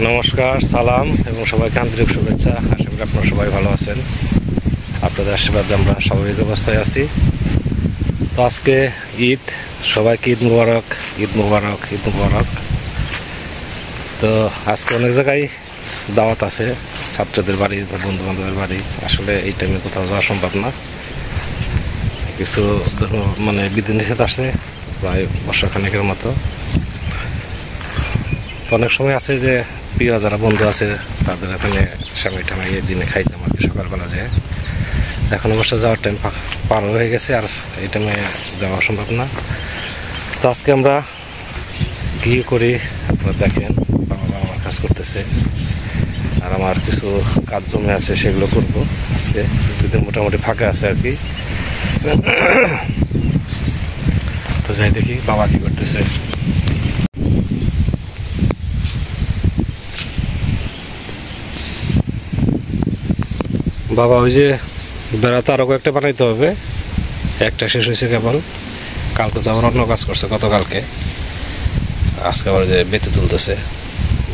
নমস্কার, সালাম এবং সবাইকে আন্তরিক শুভেচ্ছা। আশা করি আপনারা সবাই ভালো আছেন। আপনাদের আশীর্বাদে আমরা স্বাভাবিক অবস্থায় আছি। তো আজকে ঈদ, সবাইকে ঈদ মুবারক, ঈদ মুবারক, ঈদ মুবারক। তো আজকে অনেক জায়গায় দাওয়াত আছে, ছাত্রদের বাড়ি বা বন্ধু বান্ধবের বাড়ি। আসলে এই টাইমে কোথাও যাওয়া সম্ভব না, কিছু বিধিনিষেধ আছে প্রায় বর্ষখানেকের মতো। তো অনেক সময় আছে যে প্রিয় যারা বন্ধু আছে তাদের এখানে সামনে টামাই দিনে খাইতাম আর কি, সকালবেলা যায়। এখন অবশ্য যাওয়ার টাইম পার হয়ে গেছে, আর এই টাইমে যাওয়া সম্ভব না। তো আজকে আমরা কি করি আপনারা দেখেন। বাবা আমার কাজ করতেছে আর আমার কিছু কাজ জমে আছে, সেগুলো করবো আজকে। দুদিন মোটামুটি ফাঁকা আছে আর কি। তো যাই দেখি বাবা কি করতেছে। বাবা ওই যে বেড়াতে আরো কয়েকটা বানাইতে হবে, একটা শেষ হয়েছে কেবল। কালকে তো আবার অন্য কাজ করছে, গতকালকে। আজকে আবার যে বেতে তুলতেছে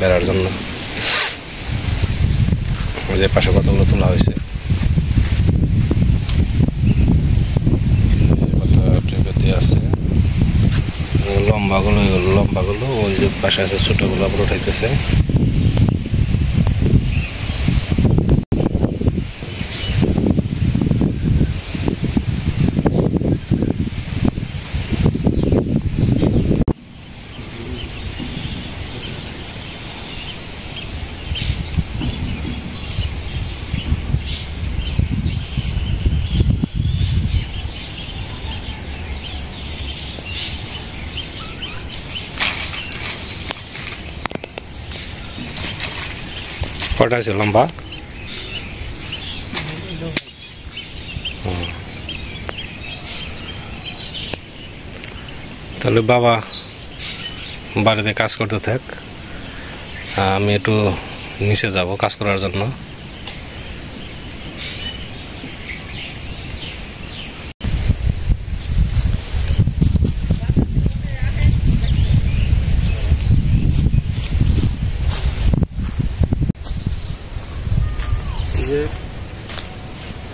বেড়ার জন্য। ওই যে পাশে কতগুলো তোলা হয়েছে, বেতে আছে লম্বাগুলো ওই যে পাশে আছে, ছোটগুলো আবার উঠাইতেছে। কটা আছে লম্বা? তাহলে বাবা বাড়িতে কাজ করতে থাক, আমি একটু নিচে যাব কাজ করার জন্য।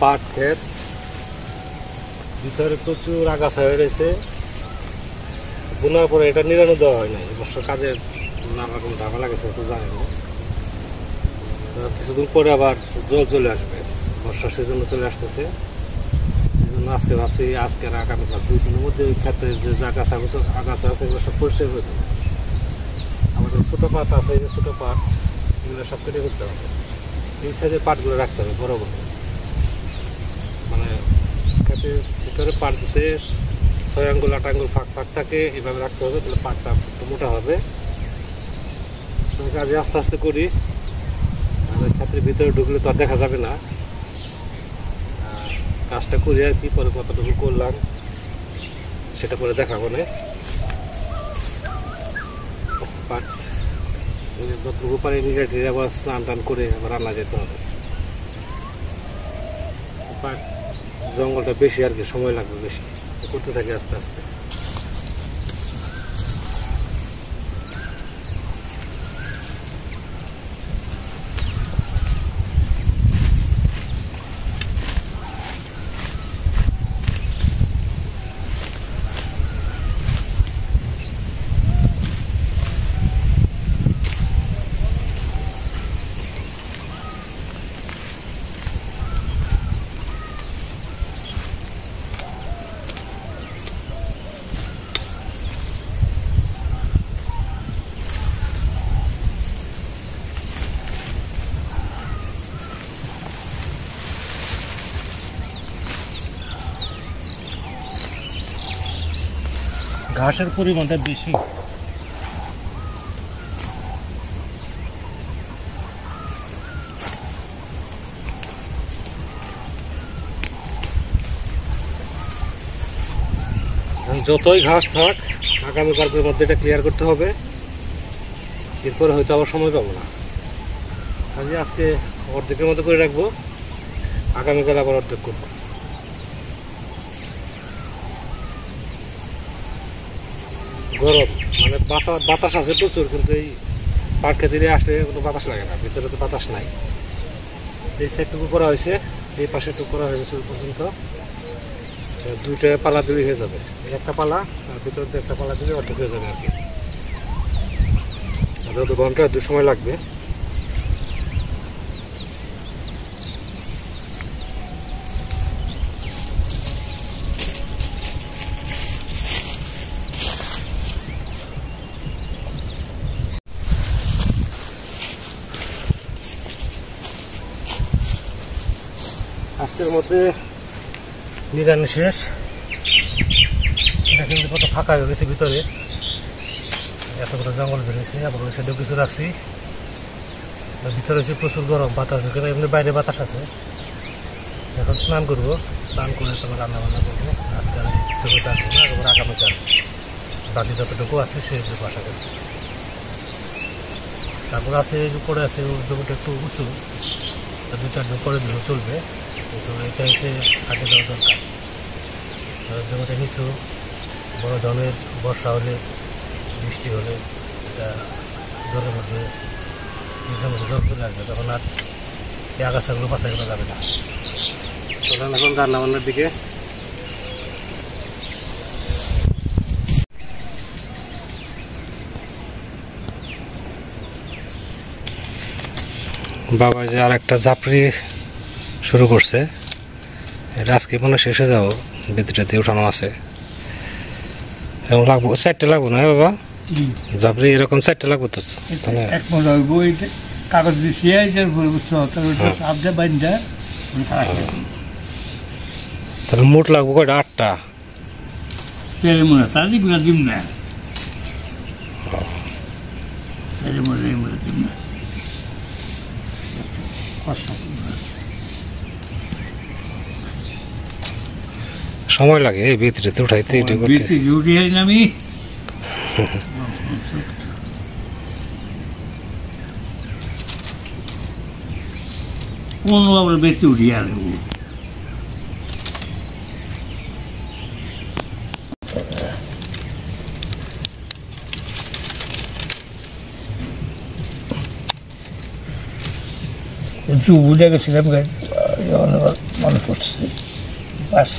পাট ক্ষেত, ভিতরে প্রচুর আগাছা হয়ে রয়েছে। বোনার পরে এটা নিরানো দেওয়া হয় না, অবশ্য কাজের নানা রকম ঝামেলা গেছে, তো জানি না। কিছুদিন পরে আবার জল চলে আসবে, বর্ষার সিজনে চলে আসতেছে। এই জন্য আজকে ভাবছি আজকে আর আগামী 2 দিনের মধ্যে ওই ক্ষেত্রে যে আগাছা আছে এগুলো সব পরিষ্কার করে দেবো। আমাদের ছোটো পাট আছে, এই যে ছোটো পাট, এগুলো সব কেটে করতে হবে। এই সাইজের পাটগুলো রাখতে হবে বড় বড়, মানে ক্ষেতের ভিতরে পাট দিতে 6 আঙ্গুল 8 আঙ্গুল ফাঁক থাকে, এইভাবে রাখতে হবে। তাহলে পাটটা একটু মোটা হবে। কাজে আস্তে আস্তে করি, ক্ষেতের ভিতরে ঢুকলে তো আর দেখা যাবে না। কাজটা করি আর কি, পরে কতটুকু করলাম সেটা পরে দেখাবো না। পাট যতটুকু পারি নিজে ঢিরে আবার স্নান টান করে আবার রান্না যেতে হবে। পাট জঙ্গলটা বেশি আর কি, সময় লাগবে বেশি, করতে থাকি আস্তে আস্তে। ঘাসের পরিমাণটা বেশি। যতই ঘাস থাক, আগামীকালকের মধ্যে এটা ক্লিয়ার করতে হবে, এরপরে হয়তো আবার সময় পাবো না। কাজে আজকে অর্ধেকের মতো করে রাখবো, আগামীকাল আবার অর্ধেক করবো। গরম মানে বাতাস আছে প্রচুর, কিন্তু এই পাট খেতে আসলে কোনো বাতাস লাগে না, ভিতরে তো বাতাস নাই। এই সাইডটুকু করা হয়েছে, এই পাশেটুকু করা হয়েছে পর্যন্ত। দুইটা পালা দিলেই হয়ে যাবে, একটা পালা আর ভিতর দিয়ে একটা পালা দিলে অর্ধেক হয়ে যাবে আর কি। যত ঘন্টা 2 সময় লাগবে। আজকের মধ্যে নিরানি শেষ। এটা কিন্তু কত ফাঁকা হয়ে গেছে ভিতরে, এতগুলো জঙ্গল বেরিয়েছে। আবার ওই সাইডেও কিছু রাখছি। ভিতরে হচ্ছে প্রচুর গরম, বাতাস ঢুকে না, এমনি বাইরে বাতাস আছে। এখন স্নান করবো, স্নান করে তারপর রান্না বান্না করবো। আজকাল জমিতে আসবো না, আবার আগামীকাল বাকি যতটুকু আছে শেষ দেবো আশা করি। তারপর আছে উপরে আছে জমিটা একটু উঁচু, 2-4 দিন পরে দিলেও চলবে। কিন্তু এটা হচ্ছে আগে দেওয়া দরকার। জমিটা নিচু, বড় ধরনের বর্ষা হলে, বৃষ্টি হলে এটা জলের মধ্যে জল চলে আসবে, তখন আর এই আগাছাগুলো বাছাই করা যাবে না। চলেন এখন রান্নাবান্নার দিকে। বাবা যে আর একটা ঝাপড়ি শুরু করছে, এটা আজকে মনে শেষ হয়ে যাবো। বেদিটাতে উঠানো আছে, এরকম লাগবো 4টে লাগবো না বাবা? ঝাপড়ি এরকম 4টে লাগবো তো, কাগজ বিছিয়ে তাহলে মোট লাগবো কয়টা? 8টা মনে তারিখগুলো দিম না, দিম না, সময় লাগে এই ভিতরেতে উঠাইতে। এটা করতে আমি কোন বেশি উঠিয়ে আনবো। বুঝে গেছিলাম, মনে পড়ছে বাস।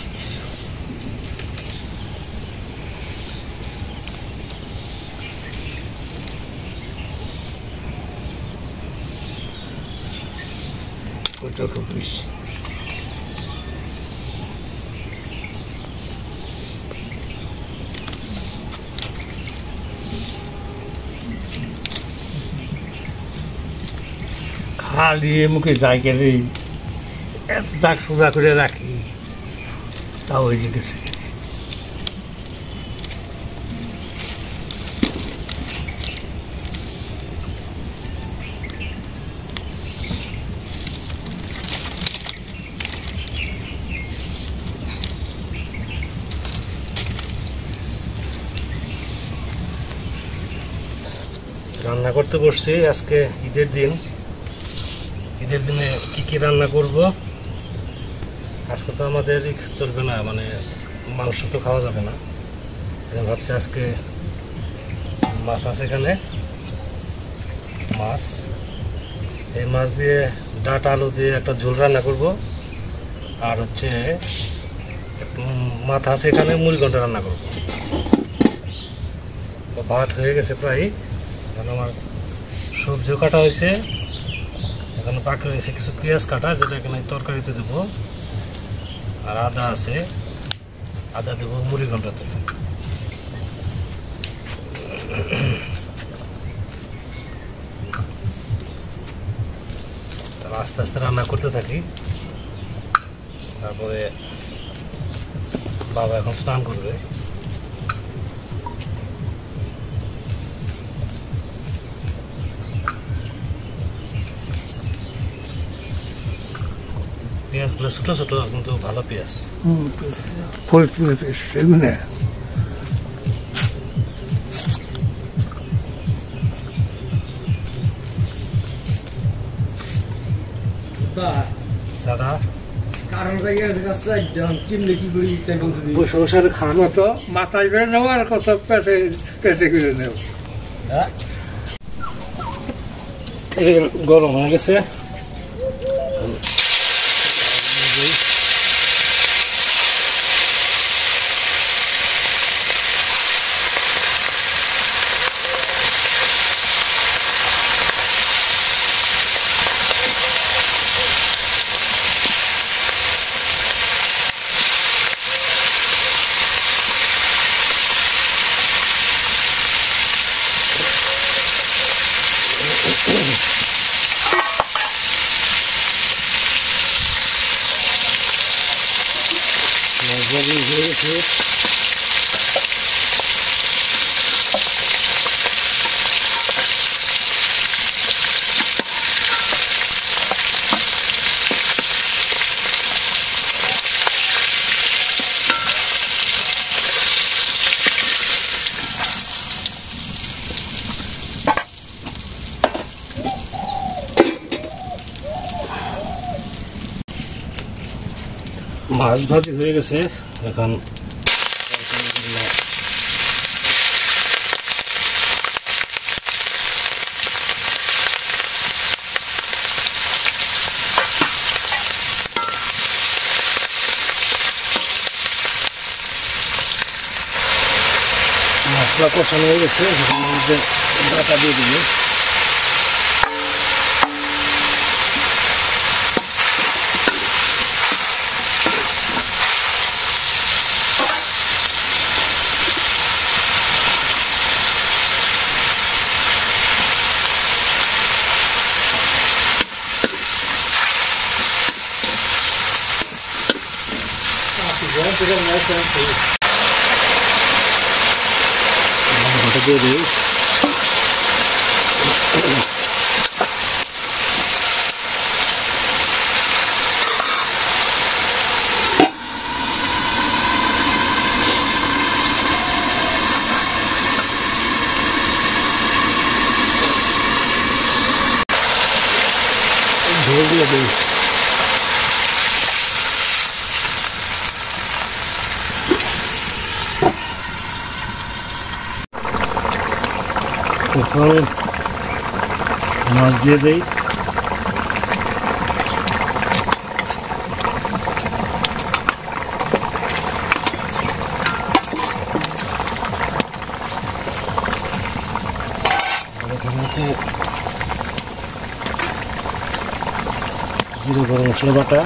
খালি মুখে জায়গা নেই, এত দাগ সোজা করে রাখি, তাও হয়ে গেছে। রান্না করতে বসছি। আজকে ঈদের দিন, ঈদের দিনে কি কি রান্না করব। আজকে তো আমাদের চলবে না, মানে মাংস তো খাওয়া যাবে না। ভাবছি আজকে মাছ আছে এখানে, মাছ, এই মাছ দিয়ে ডাঁটা আলু দিয়ে একটা ঝোল রান্না করব। আর হচ্ছে মাথা আছে এখানে, মুড়িঘণ্ট রান্না করব। ভাত হয়ে গেছে প্রায়, এখন আমার সবজিও কাটা হয়েছে, এখন বাকি হয়েছে কিছু পেঁয়াজ কাটা, যেটা এখানে তরকারিতে দেবো। আর আদা আছে, আদা দেবো মুড়িঘণ্টাতে। তাহলে আস্তে আস্তে রান্না করতে থাকি। তারপরে বাবা এখন স্নান করবে। পেঁয়াজগুলো ছোট ছোট, কিন্তু ভালো পেঁয়াজ, ফুল পেঁয়াজ এগুলো। দাদা সংসারে খাওয়ানো তো মাথায় করে নেবো, আর কত পেটে পেটে করে নেব। তেল গরম হয়ে গেছে। মাছ ভাজি হয়ে গেছে, এখন মশলা কষানো হয়ে গেছে, এখন মধ্যে ডাটা দিয়ে দিবি। দিয়ে দিই। ঝোল দিয়ে দিই। এখন মাছ দিয়ে দেই। এখানে আছে জিরে গরম মশলা বাটা,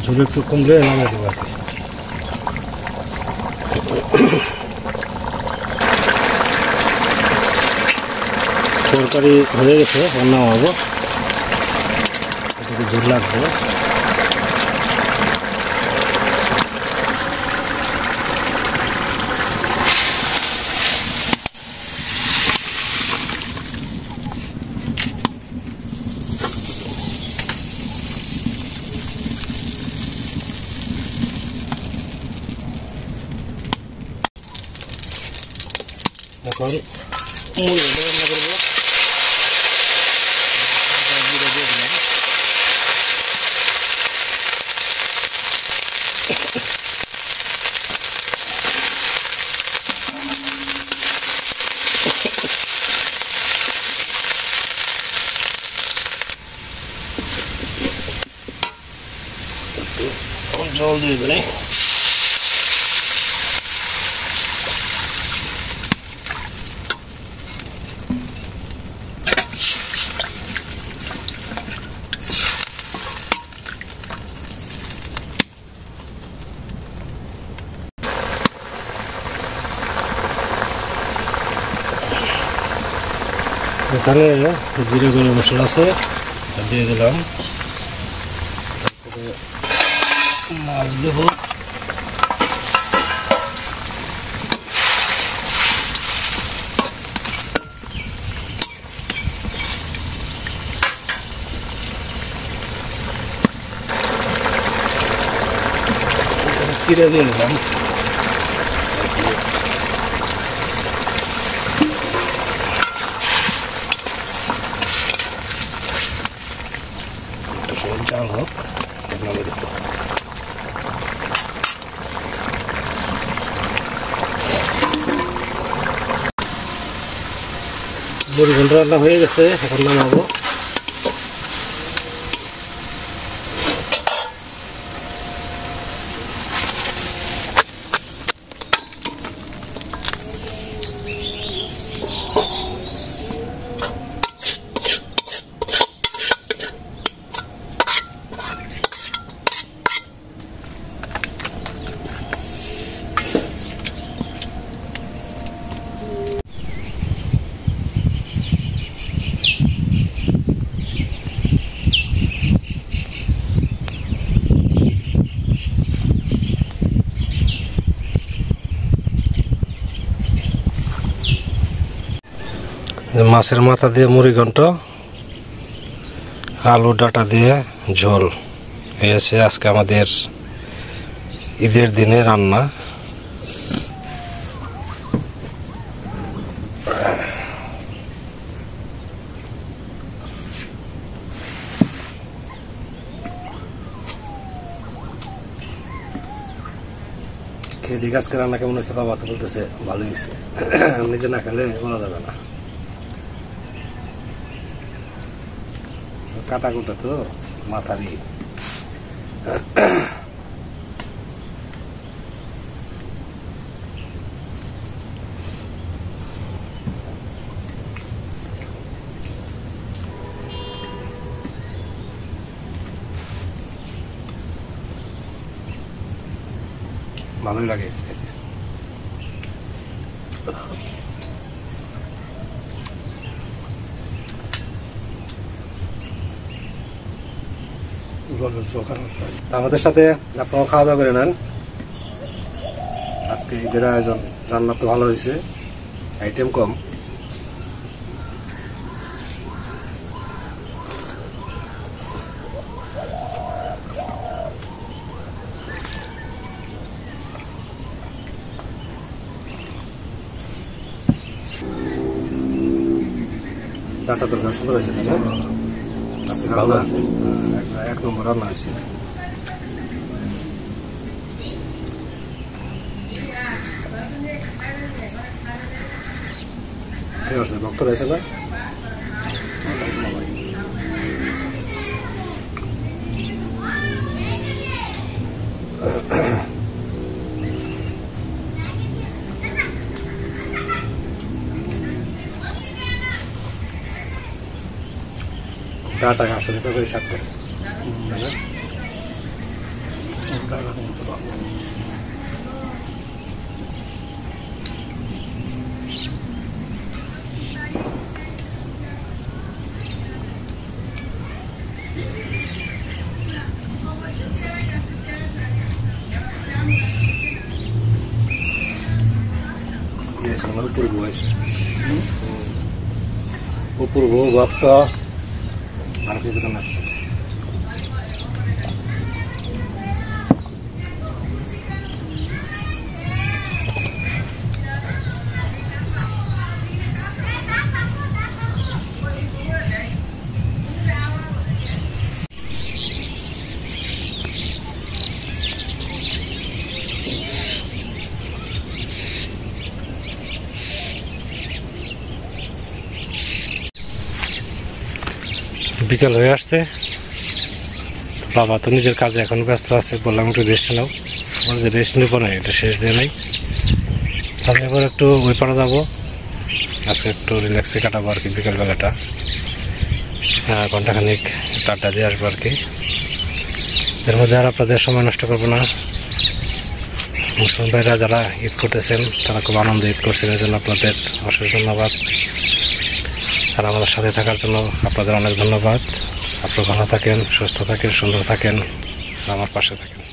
ঝোল একটু কমলে নামিয়ে দেবো আর কি। তরকারি হয়ে গেছে, রান্না হবো, এটাকে ঝোল লাগবে। এখন মুরগিটা রান্না করবো। জিরা দিয়ে দিলাম। জল দিয়ে দিই। এখানে জিরে গরম মশলা আছে, দিয়ে দিলাম। তারপরে মাছ দেবো। চিড়ে দিয়ে দিলাম। মুড়ি ঘন্ট রান্না হয়ে গেছে, এখন নামাবো। মাছের মাথা দিয়ে মুড়ি ঘন্ট, আলু ডাটা দিয়ে ঝোল, এই আছে আজকে আমাদের ঈদের দিনে রান্না। খেয়ে দিকে আজকে রান্না কেমন হয়েছে বাবা তো বলতেছে ভালো হয়েছে, নিজে না খেলে বলা যাবে না। কাটা কুটা তো মাথারই। ভালোই লাগে। আমাদের সাথে আপনারাও খাওয়া দাওয়া করে নেন। আজকে ঈদের আয়োজন, রান্না তো ভালো হয়েছে, আইটেম কম। ডাটা তরকারি সুন্দর হয়েছে, তাই না? আজকে রান্না এক নম্বর রান্না হয়েছে। ভক্ত রয়েছে না? ডাটা আসলে তো স্বাদ করে, তাই না? অপূর্ব ভক্ত আর কিছু না। বিকাল হয়ে আসছে, বাবা তো নিজের কাজে এখন ব্যস্ত আছে, বললাম একটু রেস্ট নাও। বলছে রেস্ট নিব না, এটা শেষ দিয়ে নাই। আমি এবার একটু ওই পাড়া যাবো, আজকে একটু রিল্যাক্সে কাটাবো আর কি বিকালবেলাটা। ঘন্টাখানিক আড্ডা দিয়ে আসবো আর কি। এর মধ্যে আর আপনাদের সময় নষ্ট করবো না। মুসলিম ভাইরা যারা ঈদ করতেছেন তারা খুব আনন্দ ঈদ করছেন, এই জন্য আপনাদের অশেষ ধন্যবাদ। আর আমাদের সাথে থাকার জন্য আপনাদের অনেক ধন্যবাদ। আপনারা ভালো থাকেন, সুস্থ থাকেন, সুন্দর থাকেন, আমার পাশে থাকেন।